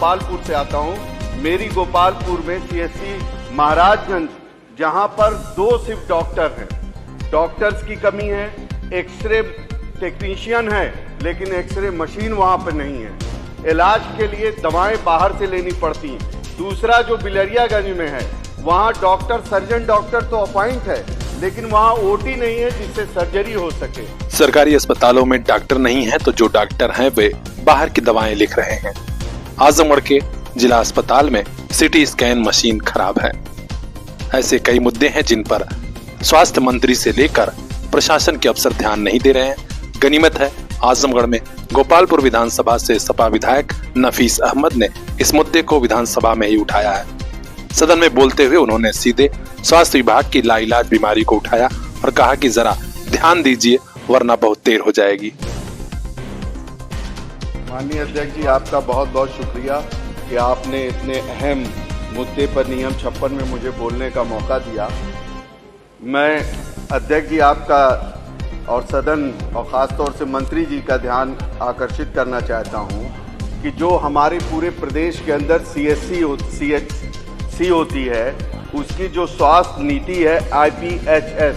गोपालपुर से आता हूं। मेरी गोपालपुर में सीएससी महाराजगंज, जहां पर 2 सिर्फ डॉक्टर हैं, डॉक्टर्स की कमी है, एक्सरे टेक्नीशियन है, लेकिन एक्सरे मशीन वहां पर नहीं है। इलाज के लिए दवाएं बाहर से लेनी पड़ती हैं। दूसरा जो बिलरियागंज में है, वहां डॉक्टर, सर्जन डॉक्टर तो अपॉइंट है, लेकिन वहां ओटी नहीं है जिससे सर्जरी हो सके। सरकारी अस्पतालों में डॉक्टर नहीं है तो जो डॉक्टर हैं वे बाहर की दवाएं लिख रहे हैं। आजमगढ़ के जिला अस्पताल में सिटी स्कैन मशीन खराब है। ऐसे कई मुद्दे हैं जिन पर स्वास्थ्य मंत्री से लेकर प्रशासन के अफसर ध्यान नहीं दे रहे हैं। गनीमत है आजमगढ़ में गोपालपुर विधानसभा से सपा विधायक नफीस अहमद ने इस मुद्दे को विधानसभा में ही उठाया है। सदन में बोलते हुए उन्होंने सीधे स्वास्थ्य विभाग की लाइलाज बीमारी को उठाया और कहा कि जरा ध्यान दीजिए वरना बहुत देर हो जाएगी। माननीय अध्यक्ष जी, आपका बहुत बहुत शुक्रिया कि आपने इतने अहम मुद्दे पर नियम 56 में मुझे बोलने का मौका दिया। मैं अध्यक्ष जी आपका और सदन और ख़ासतौर से मंत्री जी का ध्यान आकर्षित करना चाहता हूं कि जो हमारे पूरे प्रदेश के अंदर CHC होती है, उसकी जो स्वास्थ्य नीति है IPHS,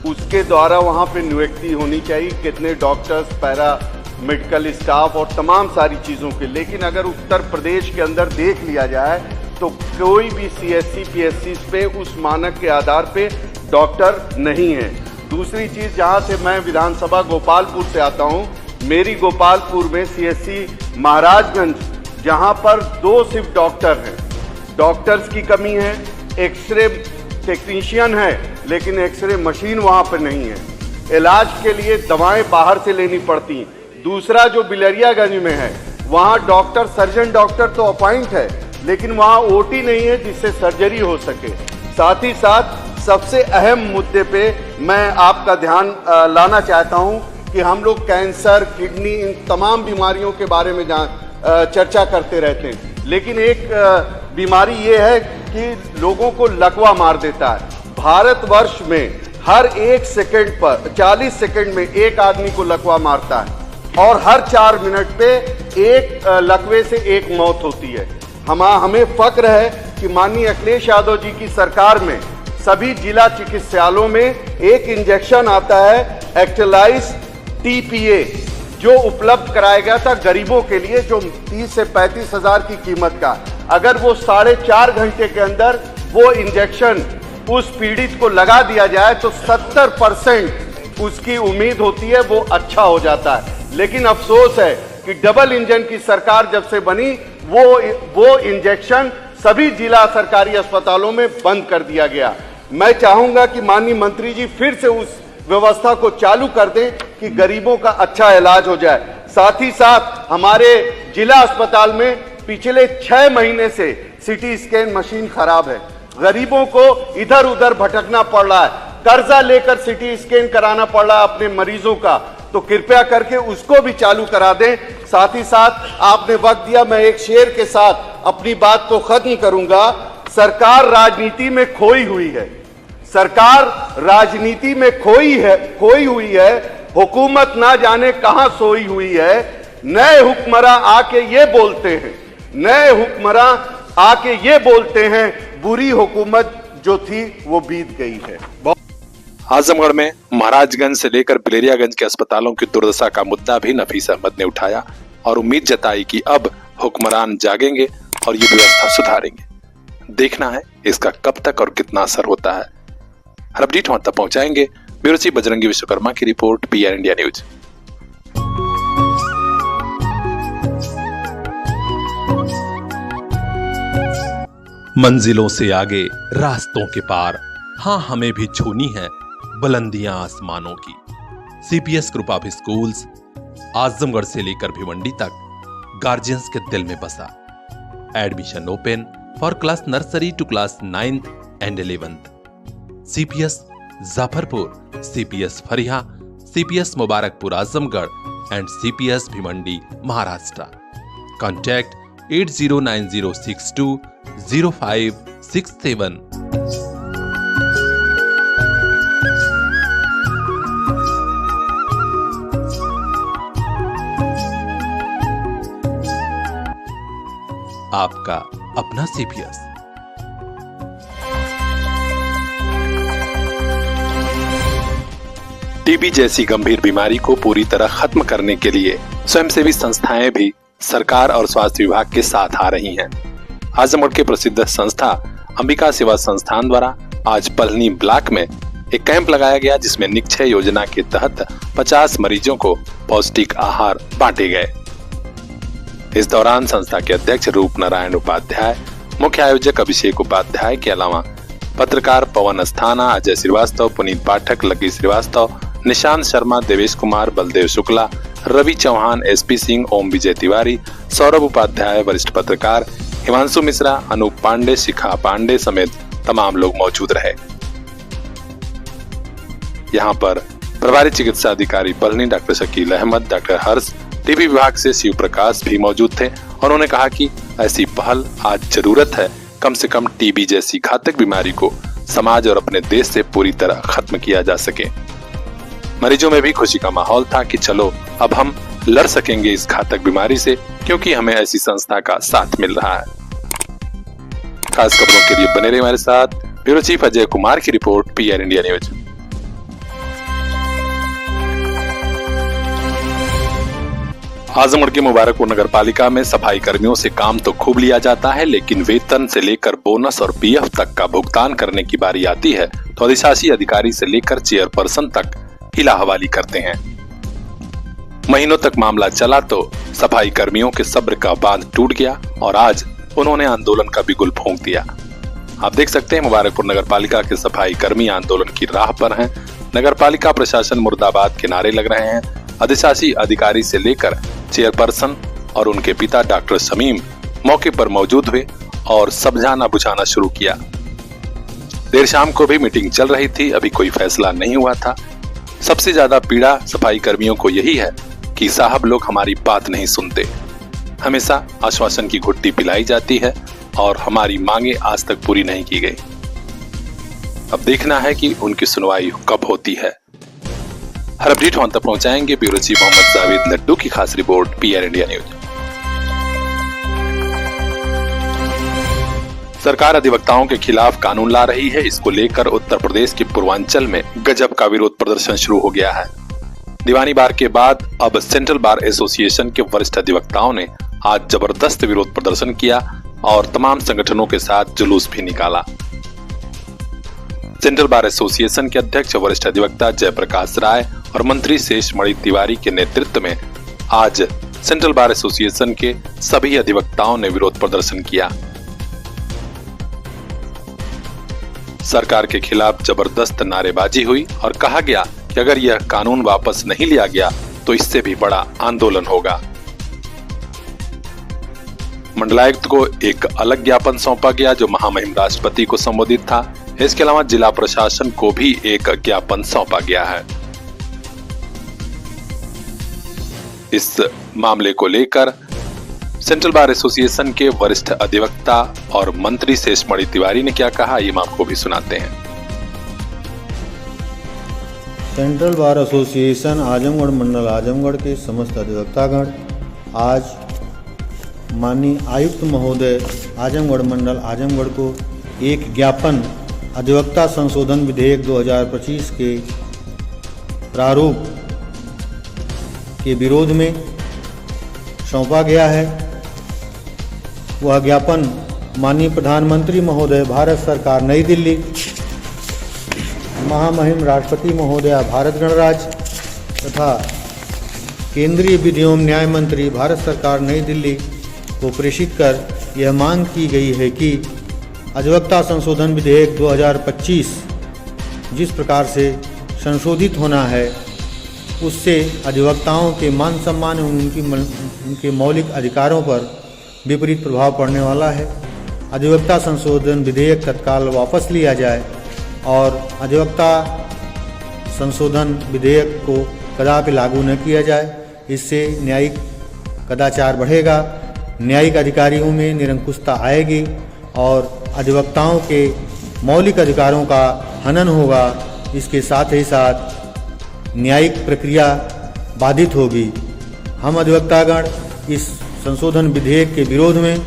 उसके द्वारा वहां पे नियुक्ति होनी चाहिए, कितने डॉक्टर्स, पैरा मेडिकल स्टाफ और तमाम सारी चीज़ों के। लेकिन अगर उत्तर प्रदेश के अंदर देख लिया जाए तो कोई भी CHC PSC पे उस मानक के आधार पे डॉक्टर नहीं है। दूसरी चीज़, जहां से मैं विधानसभा गोपालपुर से आता हूं, मेरी गोपालपुर में CHC महाराजगंज, जहां पर 2 सिर्फ डॉक्टर हैं, डॉक्टर्स की कमी है, एक्सरे टेक्नीशियन है, लेकिन एक्सरे मशीन वहां पर नहीं है। इलाज के लिए दवाएं बाहर से लेनी पड़ती हैं। दूसरा जो बिलरियागंज में है, वहां डॉक्टर, सर्जन डॉक्टर तो अपॉइंट है, लेकिन वहां ओटी नहीं है जिससे सर्जरी हो सके। साथ ही साथ सबसे अहम मुद्दे पे मैं आपका ध्यान लाना चाहता हूं कि हम लोग कैंसर, किडनी, इन तमाम बीमारियों के बारे में चर्चा करते रहते हैं, लेकिन एक बीमारी ये है कि लोगों को लकवा मार देता है। भारतवर्ष में हर 1 सेकंड पर 40 सेकंड में एक आदमी को लकवा मारता है और हर 4 मिनट पे एक लकवे से एक मौत होती है। हमें फक्र है कि माननीय अखिलेश यादव जी की सरकार में सभी जिला चिकित्सालयों में एक इंजेक्शन आता है एक्टेलाइज TPA, जो उपलब्ध कराया गया था गरीबों के लिए, जो 30 से 35 हजार की कीमत का। अगर वो 4.5 घंटे के अंदर वो इंजेक्शन उस पीड़ित को लगा दिया जाए तो 70% उसकी उम्मीद होती है वो अच्छा हो जाता है। लेकिन अफसोस है कि डबल इंजन की सरकार जब से बनी, वो इंजेक्शन सभी जिला सरकारी अस्पतालों में बंद कर दिया गया। मैं चाहूंगा कि माननीय मंत्री जी फिर से उस व्यवस्था को चालू कर दें कि गरीबों का अच्छा इलाज हो जाए। साथ ही साथ हमारे जिला अस्पताल में पिछले 6 महीने से सिटी स्कैन मशीन खराब है। गरीबों को इधर उधर भटकना पड़ रहा है, कर्जा लेकर सिटी स्कैन कराना पड़ रहा है अपने मरीजों का, तो कृपया करके उसको भी चालू करा दें। साथ ही साथ आपने वक्त दिया, मैं एक शेर के साथ अपनी बात को खत्म करूंगा। सरकार राजनीति में खोई हुई है, सरकार राजनीति में खोई हुई है, हुकूमत ना जाने कहां सोई हुई है। नए हुक्मरां आके ये बोलते हैं बुरी हुकूमत जो थी वो बीत गई है। आजमगढ़ में महाराजगंज से लेकर बिलरियागंज के अस्पतालों की दुर्दशा का मुद्दा भी नफीस अहमद ने उठाया और उम्मीद जताई कि अब हुक्मरान जागेंगे और ये व्यवस्था सुधारेंगे। देखना है इसका कब तक और कितना असर होता है। हर अपडेट हम तक पहुंचाएंगे। ब्यूरो चीफ बजरंगी विश्वकर्मा की रिपोर्ट, PR इंडिया न्यूज। मंजिलों से आगे रास्तों के पार, हाँ हमें भी छूनी है बुलंदियां आसमानों की। CPS group of schools Azamgarh से लेकर भिवंडी तक गार्जियंस के दिल में बसा। Admission open for class nursery to class 9th and 11th। CPS Jafarpur, CPS Fariya, CPS Mubarakpur Azamgarh and CPS Bhiwandi Maharashtra. Contact 8090620567। आपका अपना CPS। टीबी जैसी गंभीर बीमारी को पूरी तरह खत्म करने के लिए स्वयंसेवी संस्थाएं भी सरकार और स्वास्थ्य विभाग के साथ आ रही हैं। आजमगढ़ के प्रसिद्ध संस्था अंबिका सेवा संस्थान द्वारा आज पलनी ब्लॉक में एक कैंप लगाया गया, जिसमें निक्षय योजना के तहत 50 मरीजों को पौष्टिक आहार बांटे गए। इस दौरान संस्था के अध्यक्ष रूप नारायण उपाध्याय, मुख्य आयोजक अभिषेक उपाध्याय के अलावा पत्रकार पवन अस्थाना, अजय श्रीवास्तव, पुनीत पाठक, लकी श्रीवास्तव, निशांत शर्मा, देवेश कुमार, बलदेव शुक्ला, रवि चौहान, SP सिंह, ओम विजय तिवारी, सौरभ उपाध्याय, वरिष्ठ पत्रकार हिमांशु मिश्रा, अनूप पांडे, शिखा पांडे समेत तमाम लोग मौजूद रहे। यहाँ पर प्रभारी चिकित्सा अधिकारी पलनी डॉक्टर शकील अहमद, डॉक्टर हर्ष, टीबी विभाग से शिव प्रकाश भी मौजूद थे। उन्होंने कहा कि ऐसी पहल आज जरूरत है, कम से कम टीबी जैसी घातक बीमारी को समाज और अपने देश से पूरी तरह खत्म किया जा सके। मरीजों में भी खुशी का माहौल था कि चलो अब हम लड़ सकेंगे इस घातक बीमारी से, क्योंकि हमें ऐसी संस्था का साथ मिल रहा है। खास खबरों के लिए बने रहे हमारे साथ। ब्यूरो चीफ अजय कुमार की report, PR India news. Azamgarh के मुबारकपुर नगर पालिका में सफाई कर्मियों से काम तो खूब लिया जाता है, लेकिन वेतन से लेकर बोनस और PF तक का भुगतान करने की बारी आती है तो अधिशासी अधिकारी से लेकर चेयरपर्सन तक हिला हवाली करते हैं। महीनों तक मामला चला तो सफाई कर्मियों के सब्र का बांध टूट गया और आज उन्होंने आंदोलन का बिगुल फूंक दिया। आप देख सकते हैं मुबारकपुर नगर पालिका के सफाई कर्मी आंदोलन की राह पर हैं। नगर पालिका प्रशासन मुर्दाबाद के नारे लग रहे हैं। अधिशासी अधिकारी से लेकर चेयरपर्सन और उनके पिता डॉक्टर शमीम मौके पर मौजूद हुए और समझाना बुझाना शुरू किया। देर शाम को भी मीटिंग चल रही थी, अभी कोई फैसला नहीं हुआ था। सबसे ज्यादा पीड़ा सफाई कर्मियों को यही है कि साहब लोग हमारी बात नहीं सुनते। हमेशा आश्वासन की घुट्टी पिलाई जाती है और हमारी मांगे आज तक पूरी नहीं की गई। अब देखना है कि उनकी सुनवाई कब होती है। हर अपडेट हम तक पहुंचाएंगे। ब्यूरो चीफ मोहम्मद जावेद लड्डू की खास रिपोर्ट, PR इंडिया न्यूज। सरकार अधिवक्ताओं के खिलाफ कानून ला रही है। इसको लेकर उत्तर प्रदेश के पूर्वांचल में गजब का विरोध प्रदर्शन शुरू हो गया है। दीवानी बार के बाद अब सेंट्रल बार एसोसिएशन के वरिष्ठ अधिवक्ताओं ने आज जबरदस्त विरोध प्रदर्शन किया और तमाम संगठनों के साथ जुलूस भी निकाला। सेंट्रल बार एसोसिएशन के अध्यक्ष वरिष्ठ अधिवक्ता जयप्रकाश राय और मंत्री शेषमणि तिवारी के नेतृत्व में आज सेंट्रल बार एसोसिएशन के सभी अधिवक्ताओं ने विरोध प्रदर्शन किया। सरकार के खिलाफ जबरदस्त नारेबाजी हुई और कहा गया कि अगर यह कानून वापस नहीं लिया गया तो इससे भी बड़ा आंदोलन होगा। मंडलायुक्त को एक अलग ज्ञापन सौंपा गया जो महामहिम राष्ट्रपति को संबोधित था। इसके अलावा जिला प्रशासन को भी एक ज्ञापन सौंपा गया है। इस मामले को लेकर सेंट्रल बार एसोसिएशन के वरिष्ठ अधिवक्ता और मंत्री शेषमणि तिवारी ने क्या कहा, ये हम आपको भी सुनाते हैं। सेंट्रल बार एसोसिएशन आजमगढ़ मंडल आजमगढ़ के समस्त अधिवक्तागण आज माननीय आयुक्त महोदय आजमगढ़ मंडल आजमगढ़ को एक ज्ञापन अधिवक्ता संशोधन विधेयक 2025 के प्रारूप के विरोध में सौंपा गया है। वह ज्ञापन माननीय प्रधानमंत्री महोदय भारत सरकार नई दिल्ली, महामहिम राष्ट्रपति महोदया भारत गणराज्य तथा केंद्रीय विधि एवं न्याय मंत्री भारत सरकार नई दिल्ली को प्रेषित कर यह मांग की गई है कि अधिवक्ता संशोधन विधेयक 2025 जिस प्रकार से संशोधित होना है उससे अधिवक्ताओं के मान सम्मान एवं उनके मौलिक अधिकारों पर विपरीत प्रभाव पड़ने वाला है। अधिवक्ता संशोधन विधेयक तत्काल वापस लिया जाए और अधिवक्ता संशोधन विधेयक को कदापि लागू न किया जाए। इससे न्यायिक कदाचार बढ़ेगा, न्यायिक अधिकारियों में निरंकुशता आएगी और अधिवक्ताओं के मौलिक अधिकारों का हनन होगा। इसके साथ ही साथ न्यायिक प्रक्रिया बाधित होगी। हम अधिवक्तागण इस संशोधन विधेयक के विरोध में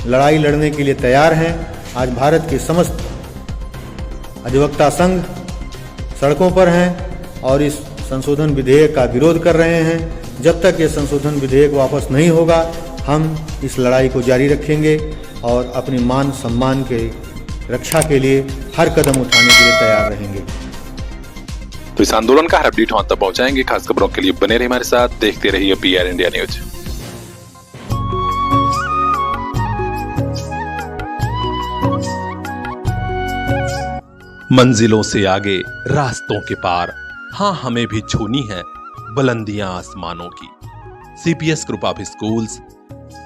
लड़ाई लड़ने के लिए तैयार हैं। आज भारत के समस्त अधिवक्ता संघ सड़कों पर हैं और इस संशोधन विधेयक का विरोध कर रहे हैं। जब तक ये संशोधन विधेयक वापस नहीं होगा, हम इस लड़ाई को जारी रखेंगे और अपने मान सम्मान के रक्षा के लिए हर कदम उठाने के लिए तैयार रहेंगे। तो इस आंदोलन का हर अपडेट हम तक पहुंचाएंगे। खास खबरों के लिए बने रहिए हमारे साथ, देखते रहिए PR इंडिया न्यूज। मंजिलों से आगे रास्तों के पार, हाँ हमें भी छूनी है बुलंदियां आसमानों की। CPS group of schools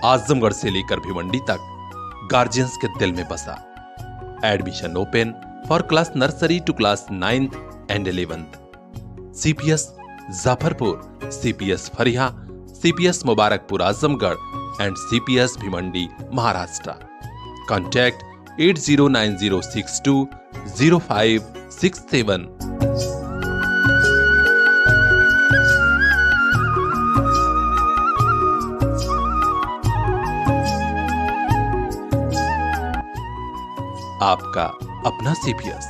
Azamgarh से लेकर भिवंडी तक गार्जियंस के दिल में बसा। Admission open for class nursery to class 9th and 11th। CPS Jafarpur, CPS Fariya, CPS Mubarakpur Azamgarh and CPS Bhiwandi Maharashtra. Contact 8090620567। आपका अपना CPS।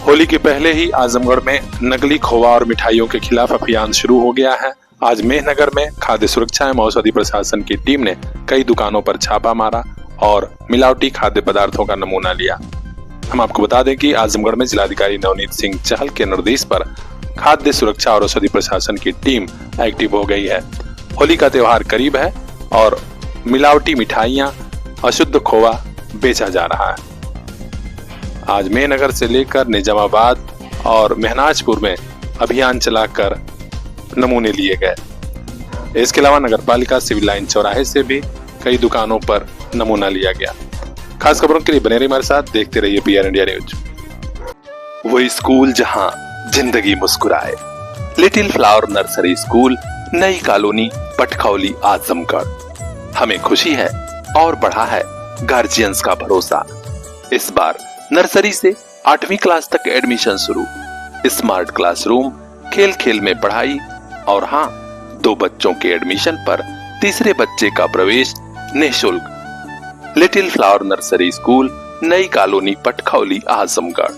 होली के पहले ही आजमगढ़ में नकली खोवा और मिठाइयों के खिलाफ अभियान शुरू हो गया है। आज मेहनगर में खाद्य सुरक्षा एवं औषधि प्रशासन की टीम ने कई दुकानों पर छापा मारा और मिलावटी खाद्य पदार्थों का नमूना लिया। हम आपको बता दें कि आजमगढ़ में जिलाधिकारी नवनीत सिंह चहल के निर्देश पर खाद्य सुरक्षा और औषधि प्रशासन की टीम एक्टिव हो गई है। होली का त्योहार करीब है और मिलावटी मिठाइयां, अशुद्ध खोवा बेचा जा रहा है। आज मेहनगर से लेकर निजामाबाद और महनाजपुर में अभियान चलाकर नमूने लिए गए। इसके अलावा नगरपालिका सिविल लाइन चौराहे से भी कई दुकानों पर नमूना लिया गया। खास खबरों के लिए बने रहिए हमारे साथ, देखते रहिए PR इंडिया न्यूज। वो स्कूल जहां जिंदगी मुस्कुराए, लिटिल फ्लावर नर्सरी स्कूल, नई कॉलोनी, पटखौली, आजमगढ़। हमें खुशी है और बढ़ा है गार्जियंस का भरोसा। इस बार नर्सरी से 8वीं क्लास तक एडमिशन शुरू। स्मार्ट क्लासरूम, खेल खेल में पढ़ाई और हाँ, 2 बच्चों के एडमिशन पर तीसरे बच्चे का प्रवेश निःशुल्क। लिटिल फ्लावर नर्सरी स्कूल, नई colony, Patkhauli, Azamgarh.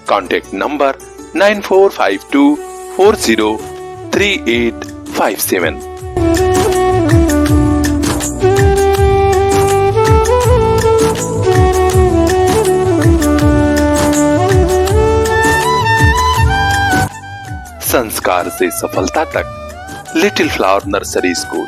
Contact number 9452403857। संस्कार से सफलता तक, लिटिल फ्लावर नर्सरी स्कूल।